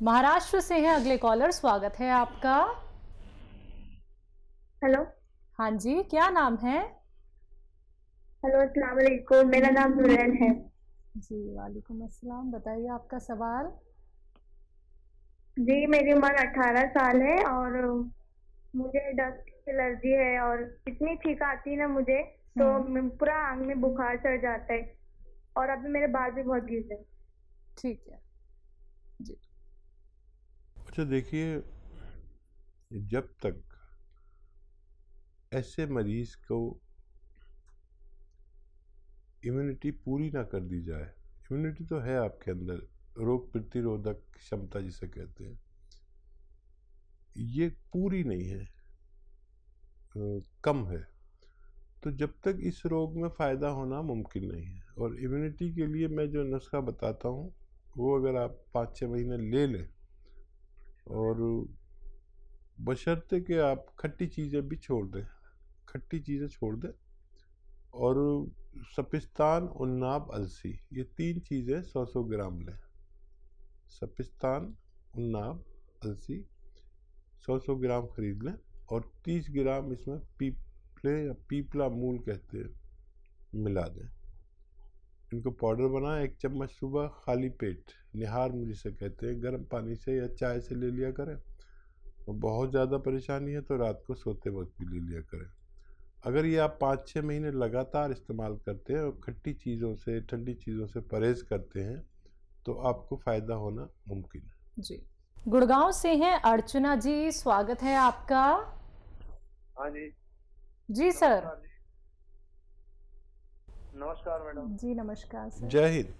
महाराष्ट्र से हैं अगले कॉलर, स्वागत है आपका। हेलो। हाँ जी, क्या नाम है? हेलो, अस्सलाम वालेकुम, मेरा नाम नूरैन है। जी वालेकुम अस्सलाम, बताइए आपका सवाल। जी, मेरी उम्र 18 साल है और मुझे डस्ट की एलर्जी है और इतनी छींक आती है ना मुझे, तो पूरा आंग में बुखार चढ़ जाता है और अभी मेरे बाल भी बहुत गिर रहे हैं। ठीक है जी। अच्छा देखिए, जब तक ऐसे मरीज को इम्यूनिटी पूरी ना कर दी जाए, इम्यूनिटी तो है आपके अंदर, रोग प्रतिरोधक क्षमता जिसे कहते हैं, ये पूरी नहीं है, कम है, तो जब तक इस रोग में फ़ायदा होना मुमकिन नहीं है। और इम्यूनिटी के लिए मैं जो नुस्खा बताता हूँ वो अगर आप 5-6 महीने ले लें, और बशर्ते कि आप खट्टी चीज़ें भी छोड़ दें, खट्टी चीज़ें छोड़ दें, और सपिस्तान, उन्नाब, अलसी, ये 3 चीज़ें 100-100 ग्राम लें। सपिस्तान, उन्नाब, अलसी 100-100 ग्राम खरीद लें, और 30 ग्राम इसमें पीपले या पीपला मूल कहते हैं, मिला दें। इनको पाउडर बनाएं, 1 चम्मच सुबह खाली पेट, निहार जिसे कहते हैं, गर्म पानी से या चाय से ले लिया करें। और बहुत ज़्यादा परेशानी है तो रात को सोते वक्त भी ले लिया करें। अगर ये आप 5-6 महीने लगातार इस्तेमाल करते हैं और खट्टी चीज़ों से, ठंडी चीज़ों से परहेज करते हैं, तो आपको फ़ायदा होना मुमकिन है। जी, गुड़गांव से हैं अर्चना जी, स्वागत है आपका। हाँ जी। जी सर। नमस्कार मैडम। जी नमस्कार सर। जय हिंद।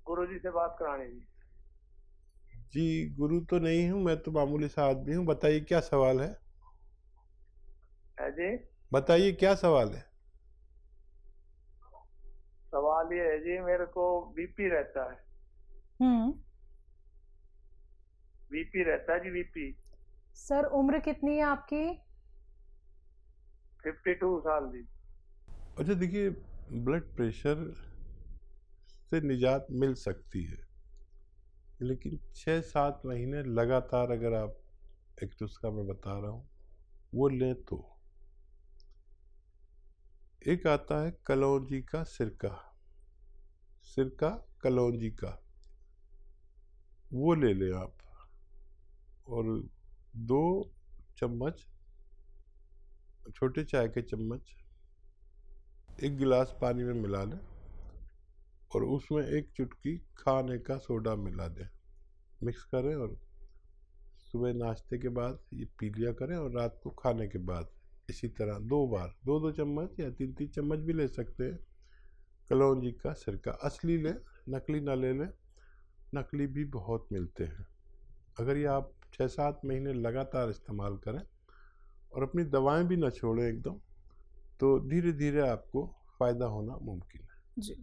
गुरु जी से बात करानी जी। जी, गुरु तो नहीं हूँ मैं, तो मामूली सा आदमी हूँ। बताइए क्या सवाल है? जी बताइए क्या सवाल है? सवाल ये है जी, मेरे को बीपी रहता है। बीपी रहता है जी, बीपी। सर उम्र कितनी है आपकी? 52 साल जी। अच्छा देखिए, ब्लड प्रेशर से निजात मिल सकती है, लेकिन 6-7 महीने लगातार अगर आप, एक नुस्खा मैं बता रहा हूँ वो लें तो। एक आता है कलौंजी का सिरका, सिरका कलौंजी का, वो ले लें आप, और 2 चम्मच, छोटे चाय के चम्मच, 1 गिलास पानी में मिला लें, और उसमें 1 चुटकी खाने का सोडा मिला दें, मिक्स करें, और सुबह नाश्ते के बाद ये पी लिया करें, और रात को खाने के बाद इसी तरह 2 बार, 2-2 चम्मच या 3-3 चम्मच भी ले सकते हैं कलौंजी का सिरका। असली लें, नकली ना ले लें, नकली भी बहुत मिलते हैं। अगर ये आप 6-7 महीने लगातार इस्तेमाल करें और अपनी दवाएं भी ना छोड़ें एकदम, तो धीरे धीरे आपको फ़ायदा होना मुमकिन है। जी,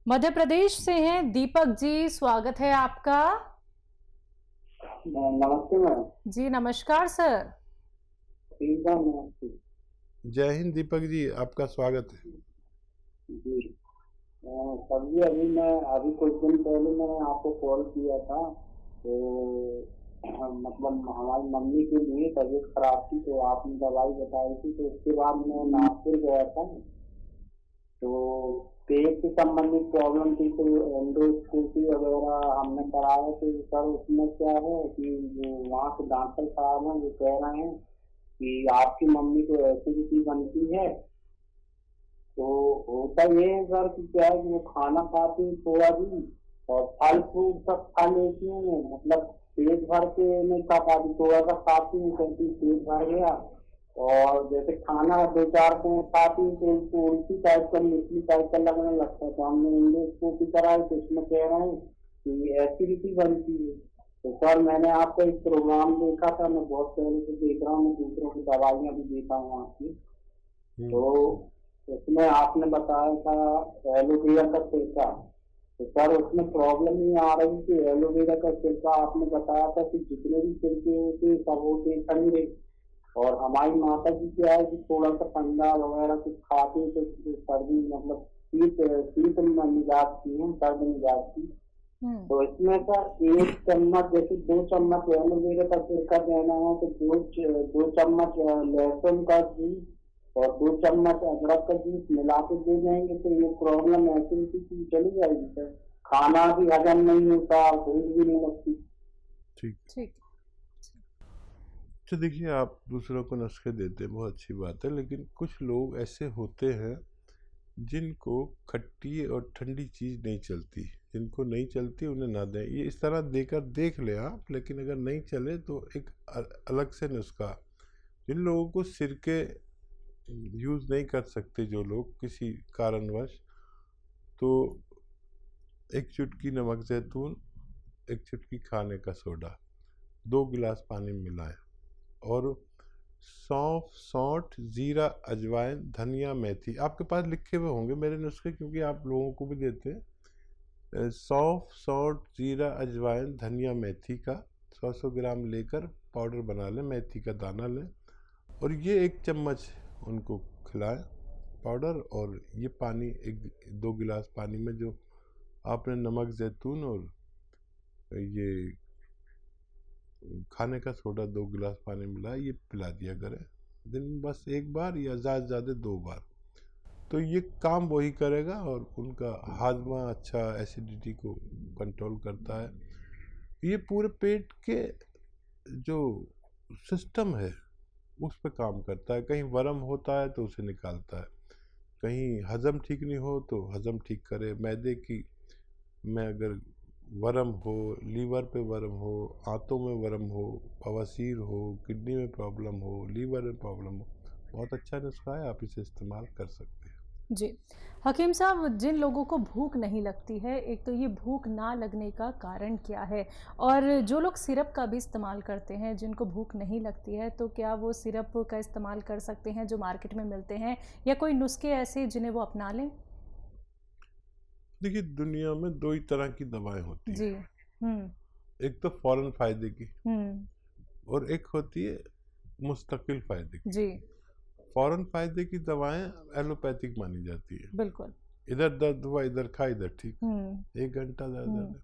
मध्य प्रदेश से हैं दीपक जी, स्वागत है आपका। नमस्ते मैडम। जी नमस्कार सर। नमस्ते। जय हिंद दीपक जी, आपका स्वागत है। जी सर जी, अभी कुछ दिन पहले मैंने आपको कॉल किया था, तो मतलब हमारी मम्मी के लिए तबीयत खराब थी, तो आपने दवाई बताई थी, तो उसके बाद मैं नागपुर गया था, तो पेट से संबंधित प्रॉब्लम थी, तो एंडोस्कोपी वगैरह हमने कराया। तो सर उसमें क्या है कि जो वहाँ के डॉक्टर साहब हैं वो कह रहे हैं कि आपकी मम्मी को एसिडिटी बनती है। तो होता ये है सर कि क्या है कि वो खाना खाती है थोड़ा भी, और फल फ्रूट सब खा लेती है, मतलब पेट भर के नहीं खा पाती, थोड़ा सा खाती है, कहती पेट भर गया। और जैसे खाना 2-4 को खाती तो उसको उल्टी टाइप का, मिट्टी टाइप का लगने लगता है। तो हमने एंडोस्कोपी कराई, तो उसमें कह रहे हैं कि एसिडिटी बनती है। तो सर मैंने आपका एक प्रोग्राम देखा था, मैं बहुत पहले से देख रहा हूँ, दूसरों की दवाइयाँ भी देखा हूँ आपकी, तो उसमें आपने बताया था एलोवेरा का सिरका। तो सर उसमें प्रॉब्लम ये आ रही थी, एलोवेरा का सिरका आपने बताया था कि जितने भी सिरके होते सब होते ठंडे, और हमारी माता जी क्या है कि थोड़ा सा ठंडा वगैरह कुछ खाते तो सर्दी, मतलब शीत शीत में मिजाज की है, सर्द मिजाज की, तो इसमें सर 1 चम्मच, जैसे 2 चम्मच एलोवेरा का सिरका देना है तो 2 चम्मच लहसुन का जूस और 2 चम्मच अदरक का जूस मिला के दे देंगे तो ये प्रॉब्लम ऐसी की चली जाएगी सर। खाना भी हजम नहीं होता, भूख भी नहीं लगती। ठीक। ठीक। तो देखिए, आप दूसरों को नुस्खे देते हैं, बहुत अच्छी बात है, लेकिन कुछ लोग ऐसे होते हैं जिनको खट्टी और ठंडी चीज़ नहीं चलती, जिनको नहीं चलती उन्हें ना दें। ये इस तरह देकर देख ले आप, लेकिन अगर नहीं चले तो एक अलग से नुस्खा। जिन लोगों को सिरके यूज़ नहीं कर सकते, जो लोग किसी कारणवश, तो 1 चुटकी नमक ज़ैतून, 1 चुटकी खाने का सोडा, 2 गिलास पानी में मिलाएं और सौंफ, सौंठ, जीरा, अजवाइन, धनिया, मेथी, आपके पास लिखे हुए होंगे मेरे नुस्खे, क्योंकि आप लोगों को भी देते हैं। सौंफ, सौंठ, जीरा, अजवाइन, धनिया, मेथी का 100 ग्राम लेकर पाउडर बना लें, मेथी का दाना लें और ये 1 चम्मच उनको खिलाएं पाउडर। और ये पानी 2 गिलास पानी में जो आपने नमक ज़ैतून और ये खाने का सोडा 2 गिलास पानी मिला, ये पिला दिया करें दिन में बस 1 बार या ज़्यादा से ज़्यादा 2 बार। तो ये काम वही करेगा और उनका हाजमा अच्छा, एसिडिटी को कंट्रोल करता है। ये पूरे पेट के जो सिस्टम है उस पर काम करता है। कहीं वर्म होता है तो उसे निकालता है, कहीं हज़म ठीक नहीं हो तो हज़म ठीक करे। मैदे की में अगर वर्म हो, लीवर पे वर्म हो, आंतों में वर्म हो, बवासीर हो, किडनी में प्रॉब्लम हो, लीवर में प्रॉब्लम हो, बहुत अच्छा नुस्खा है, आप इसे इस्तेमाल कर सकते हैं। जी हकीम साहब, जिन लोगों को भूख नहीं लगती है, एक तो ये भूख ना लगने का कारण क्या है, और जो लोग सिरप का भी इस्तेमाल करते हैं जिनको भूख नहीं लगती है, तो क्या वो सिरप का इस्तेमाल कर सकते हैं जो मार्केट में मिलते हैं, या कोई नुस्खे ऐसे जिन्हें वो अपना लें? देखिए, दुनिया में 2 ही तरह की दवाएं होती जी। हैं। एक तो फौरन फायदे की और एक होती है मुस्तकिल फायदे की। जी फौरन फायदे की दवाएं एलोपैथिक मानी जाती है। बिल्कुल। इधर दर्द हुआ, इधर खा, इधर ठीक, 1 घंटा दर्द है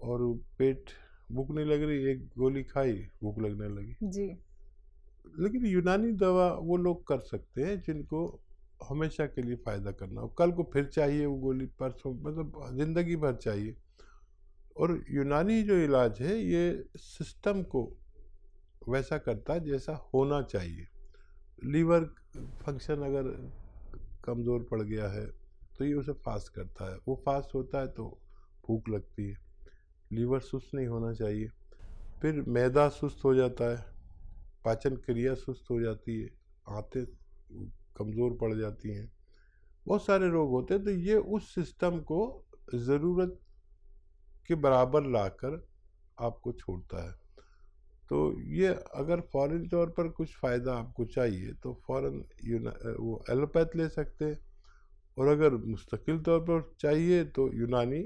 और पेट, भूख नहीं लग रही, 1 गोली खाई, भूख लगने लगी। जी लेकिन यूनानी दवा वो लोग कर सकते हैं जिनको हमेशा के लिए फ़ायदा करना हो, कल को फिर चाहिए वो गोली, परसों, मतलब ज़िंदगी भर चाहिए। और यूनानी जो इलाज है ये सिस्टम को वैसा करता है जैसा होना चाहिए। लीवर फंक्शन अगर कमज़ोर पड़ गया है तो ये उसे फास्ट करता है, वो फास्ट होता है तो भूख लगती है। लीवर सुस्त नहीं होना चाहिए, फिर मैदा सुस्त हो जाता है, पाचन क्रिया सुस्त हो जाती है, आंतें कमज़ोर पड़ जाती हैं, बहुत सारे रोग होते हैं। तो ये उस सिस्टम को ज़रूरत के बराबर लाकर आपको छोड़ता है। तो ये अगर फ़ौरन तौर पर कुछ फ़ायदा आपको चाहिए तो फ़ौरन वो एलोपैथ ले सकते हैं, और अगर मुस्तकिल तौर पर चाहिए तो यूनानी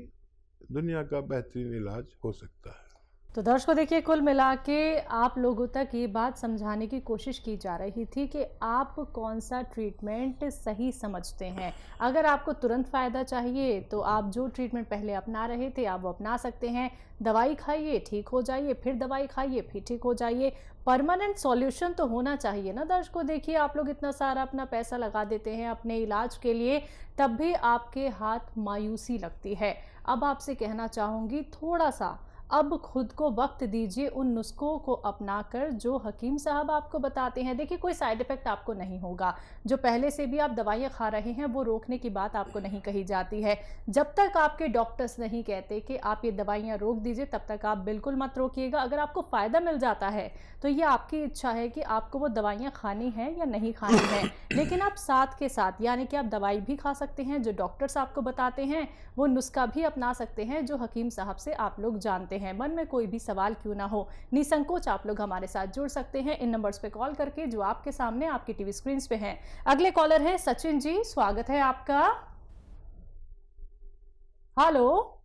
दुनिया का बेहतरीन इलाज हो सकता है। तो दर्शकों, देखिए, कुल मिला के आप लोगों तक ये बात समझाने की कोशिश की जा रही थी कि आप कौन सा ट्रीटमेंट सही समझते हैं। अगर आपको तुरंत फ़ायदा चाहिए तो आप जो ट्रीटमेंट पहले अपना रहे थे आप वो अपना सकते हैं। दवाई खाइए, ठीक हो जाइए, फिर दवाई खाइए, फिर ठीक हो जाइए। परमानेंट सॉल्यूशन तो होना चाहिए ना दर्शकों। देखिए, आप लोग इतना सारा अपना पैसा लगा देते हैं अपने इलाज के लिए, तब भी आपके हाथ मायूसी लगती है। अब आपसे कहना चाहूँगी, थोड़ा सा अब खुद को वक्त दीजिए उन नुस्खों को अपनाकर जो हकीम साहब आपको बताते हैं। देखिए, कोई साइड इफ़ेक्ट आपको नहीं होगा। जो पहले से भी आप दवाइयाँ खा रहे हैं वो रोकने की बात आपको नहीं कही जाती है। जब तक आपके डॉक्टर्स नहीं कहते कि आप ये दवाइयाँ रोक दीजिए, तब तक आप बिल्कुल मत रोकिएगा। अगर आपको फ़ायदा मिल जाता है तो ये आपकी इच्छा है कि आपको वो दवाइयाँ खानी है या नहीं खानी है। लेकिन आप साथ के साथ, यानी कि आप दवाई भी खा सकते हैं जो डॉक्टर्स आपको बताते हैं, वो नुस्खा भी अपना सकते हैं जो हकीम साहब से आप लोग जानते हैं। मन में कोई भी सवाल क्यों ना हो, निसंकोच आप लोग हमारे साथ जुड़ सकते हैं इन नंबर्स पे कॉल करके जो आपके सामने आपकी टीवी स्क्रीन पे हैं। अगले कॉलर है सचिन जी, स्वागत है आपका। हेलो।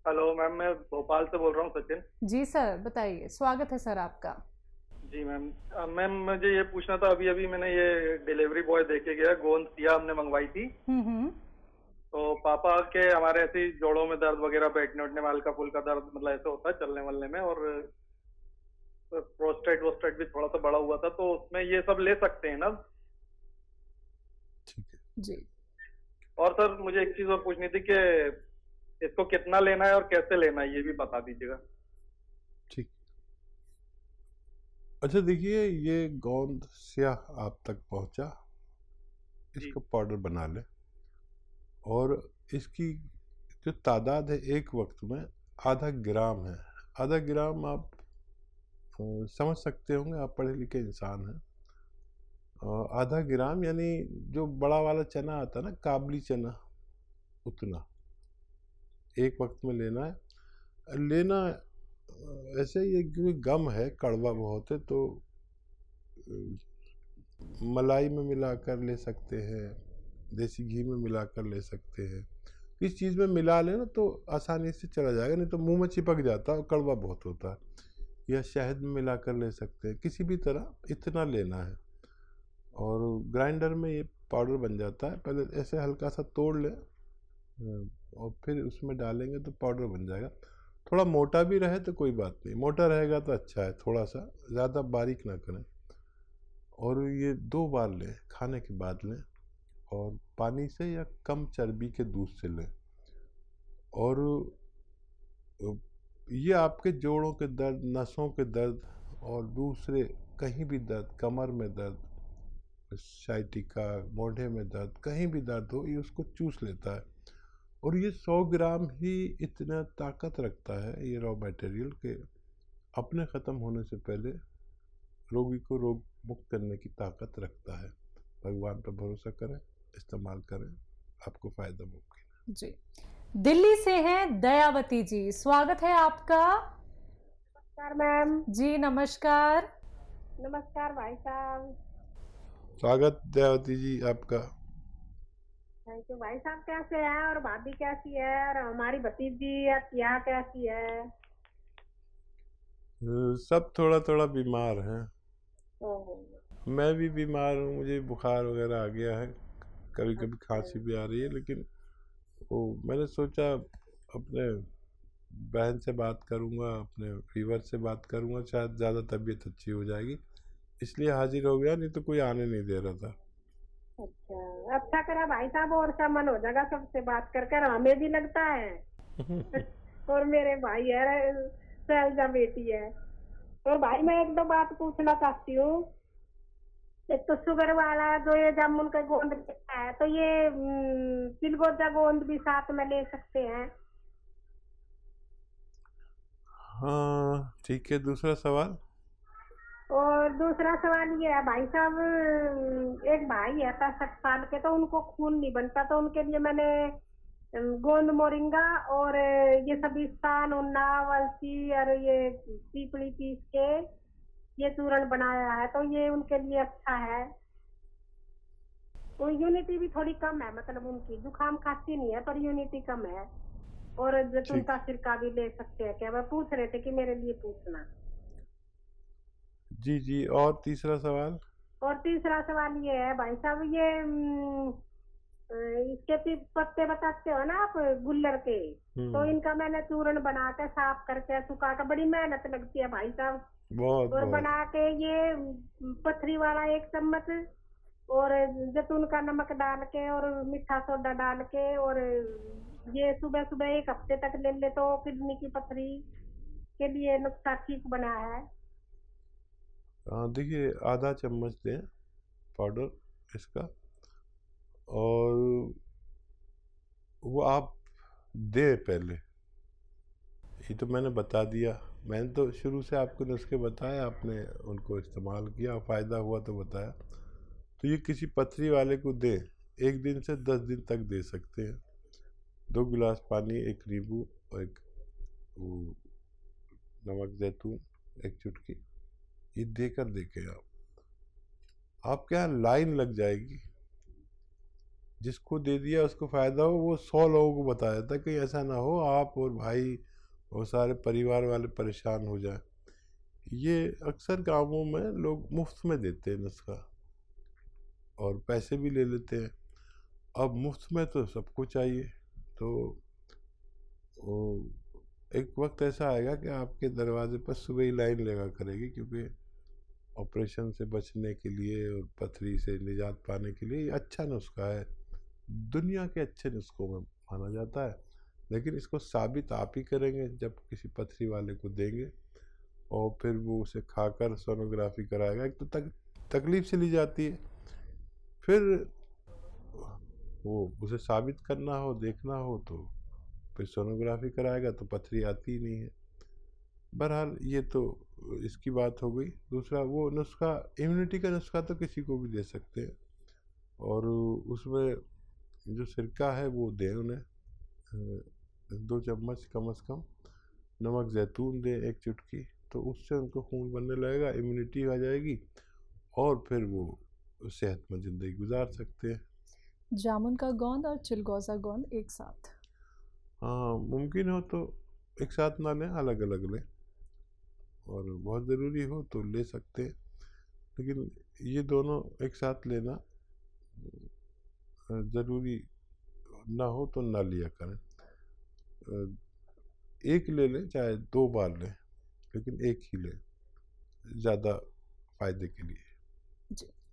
हेलो मैम, मैं भोपाल से बोल रहा हूँ, सचिन। जी सर, बताइए, स्वागत है सर आपका। जी मैम, मैम मुझे ये पूछना था, अभी अभी मैंने ये डिलीवरी बॉय देके गया, गोंद सिया हमने मंगवाई थी, तो पापा के हमारे ऐसे ही जोड़ों में दर्द वगैरह, बैठने उठने में हल्का फुल्का दर्द, मतलब ऐसे होता है चलने वलने में, और प्रोस्टेट वोस्टेट भी थोड़ा सा बड़ा हुआ था, तो उसमें ये सब ले सकते हैं ना? ठीक है। जी। और सर मुझे एक चीज और पूछनी थी कि इसको कितना लेना है और कैसे लेना है, ये भी बता दीजिएगा। ठीक। अच्छा देखिए, ये गोंद स्याह आप तक पहुंचा, जी। इसका पाउडर बना ले, और इसकी जो तादाद है एक वक्त में आधा ग्राम है। आधा ग्राम आप समझ सकते होंगे, आप पढ़े लिखे इंसान हैं। आधा ग्राम यानी जो बड़ा वाला चना आता है ना, काबली चना, उतना एक वक्त में लेना है। लेना ऐसे ये क्योंकि गम है, कड़वा बहुत है, तो मलाई में मिलाकर ले सकते हैं, देसी घी में मिलाकर ले सकते हैं। किस चीज़ में मिला लेना तो आसानी से चला जाएगा, नहीं तो मुंह में चिपक जाता है और कड़वा बहुत होता है। या शहद में मिलाकर ले सकते हैं, किसी भी तरह इतना लेना है, और ग्राइंडर में ये पाउडर बन जाता है। पहले ऐसे हल्का सा तोड़ लें, और फिर उसमें डालेंगे तो पाउडर बन जाएगा। थोड़ा मोटा भी रहे तो कोई बात नहीं, मोटा रहेगा तो अच्छा है, थोड़ा सा ज़्यादा बारीक ना करें। और ये 2 बार लें, खाने के बाद लें, और पानी से या कम चर्बी के दूध से लें। और ये आपके जोड़ों के दर्द, नसों के दर्द, और दूसरे कहीं भी दर्द, कमर में दर्द, साइटिका, मोढ़े में दर्द, कहीं भी दर्द हो, ये उसको चूस लेता है। और ये 100 ग्राम ही इतना ताकत रखता है, ये रॉ मटेरियल, के अपने ख़त्म होने से पहले रोगी को रोग मुक्त करने की ताकत रखता है। भगवान पर भरोसा करें, इस्तेमाल करें, आपको फ़ायदा मुमकिन है। जी। दिल्ली से हैं दयावती जी, स्वागत है आपका। नमस्कार मैम। जी नमस्कार। नमस्कार भाई साहब। स्वागत दयावती जी आपका। थैंक यू भाई साहब। कैसे हैं, और भाभी कैसी है, और हमारी भतीजी यहाँ कैसी है? सब थोड़ा थोड़ा बीमार हैं। ओहो। मैं भी बीमार हूँ, मुझे बुखार वगैरह आ गया है, कभी कभी अच्छा। खांसी भी आ रही है। लेकिन वो मैंने सोचा अपने बहन से बात करूँगा, अपने फीवर से बात करूँगा, शायद ज़्यादा तबीयत अच्छी हो जाएगी, इसलिए हाजिर हो गया, नहीं तो कोई आने नहीं दे रहा था। अच्छा, अच्छा करा भाई साहब, और सा मन हो जाएगा सबसे बात कर कर, हमें भी लगता है। और मेरे भाई है, शैलजा बेटी है। और भाई मैं एक दो बात पूछना चाहती हूँ। एक तो शुगर वाला जो ये जामुन का गोंद लेता है, तो ये चिलगोजा गोंद भी साथ में ले सकते हैं? हाँ ठीक है, दूसरा सवाल। और दूसरा सवाल ये है भाई साहब, एक भाई है 65 साल के, तो उनको खून नहीं बनता, तो उनके लिए मैंने गोंद मोरिंगा और ये सभी सान और नाव, अलसी और ये पीपली पीस के ये चूर्ण बनाया है, तो ये उनके लिए अच्छा है। तो यूनिटी भी थोड़ी कम है, मतलब उनकी जुकाम खांसी नहीं है पर यूनिटी कम है। और जैतून ठीक। का सिरका भी ले सकते हैं क्या? वह पूछ रहे थे कि मेरे लिए पूछना। जी जी, और तीसरा सवाल। और तीसरा सवाल ये है भाई साहब, ये इसके पत्ते बताते हो ना आप, गुल्लर के, तो इनका मैंने चूर्ण बना के साफ करके सुखा के, बड़ी मेहनत लगती है भाई साहब। बहुत और बहुत। बना के ये पथरी वाला 1 चम्मच, और जैतून का नमक डाल के और मीठा सोडा डाल के, और ये सुबह सुबह 1 हफ्ते तक ले ले, तो किडनी की पथरी के लिए नुस्खा ठीक बना है। देखिए, आधा चम्मच दें पाउडर इसका, और वो आप दे पहले, ये तो मैंने बता दिया, मैंने तो शुरू से आपको नुस्खे बताए, आपने उनको इस्तेमाल किया, फ़ायदा हुआ तो बताया। तो ये किसी पथरी वाले को दें, 1 दिन से 10 दिन तक दे सकते हैं। 2 गिलास पानी, 1 नींबू, और 1 नमक जैतून, 1 चुटकी, ये देकर देखें आपके यहाँ लाइन लग जाएगी। जिसको दे दिया उसको फ़ायदा हो, वो 100 लोगों को बता देता है, कहीं ऐसा ना हो आप और भाई और सारे परिवार वाले परेशान हो जाए। ये अक्सर गाँवों में लोग मुफ्त में देते हैं नुस्खा, और पैसे भी ले लेते हैं। अब मुफ्त में तो सबको चाहिए, तो वो एक वक्त ऐसा आएगा कि आपके दरवाजे पर सुबह ही लाइन लगा करेगी, क्योंकि ऑपरेशन से बचने के लिए और पथरी से निजात पाने के लिए ये अच्छा नुस्खा है, दुनिया के अच्छे नुस्खों में माना जाता है। लेकिन इसको साबित आप ही करेंगे जब किसी पथरी वाले को देंगे, और फिर वो उसे खाकर सोनोग्राफी कराएगा। एक तो तकलीफ से ली जाती है, फिर वो उसे साबित करना हो, देखना हो, तो फिर सोनोग्राफी कराएगा तो पथरी आती ही नहीं है। बहरहाल ये तो इसकी बात हो गई। दूसरा वो नुस्खा, इम्यूनिटी का नुस्खा तो किसी को भी दे सकते हैं, और उसमें जो सिरका है वो दें उन्हें 2 चम्मच कम से कम, नमक ज़ैतून दें 1 चुटकी, तो उससे उनको खून बनने लगेगा, इम्यूनिटी आ जाएगी, और फिर वो सेहतमंद ज़िंदगी गुजार सकते हैं। जामुन का गोंद और चिलगोज़ा गोंद एक साथ? हाँ, मुमकिन हो तो एक साथ ना लें, अलग अलग लें, और बहुत ज़रूरी हो तो ले सकते हैं, लेकिन ये दोनों एक साथ लेना ज़रूरी ना हो तो ना लिया करें। एक ले लें, चाहे 2 बार लें, लेकिन एक ही लें, ज़्यादा फ़ायदे के लिए। जी।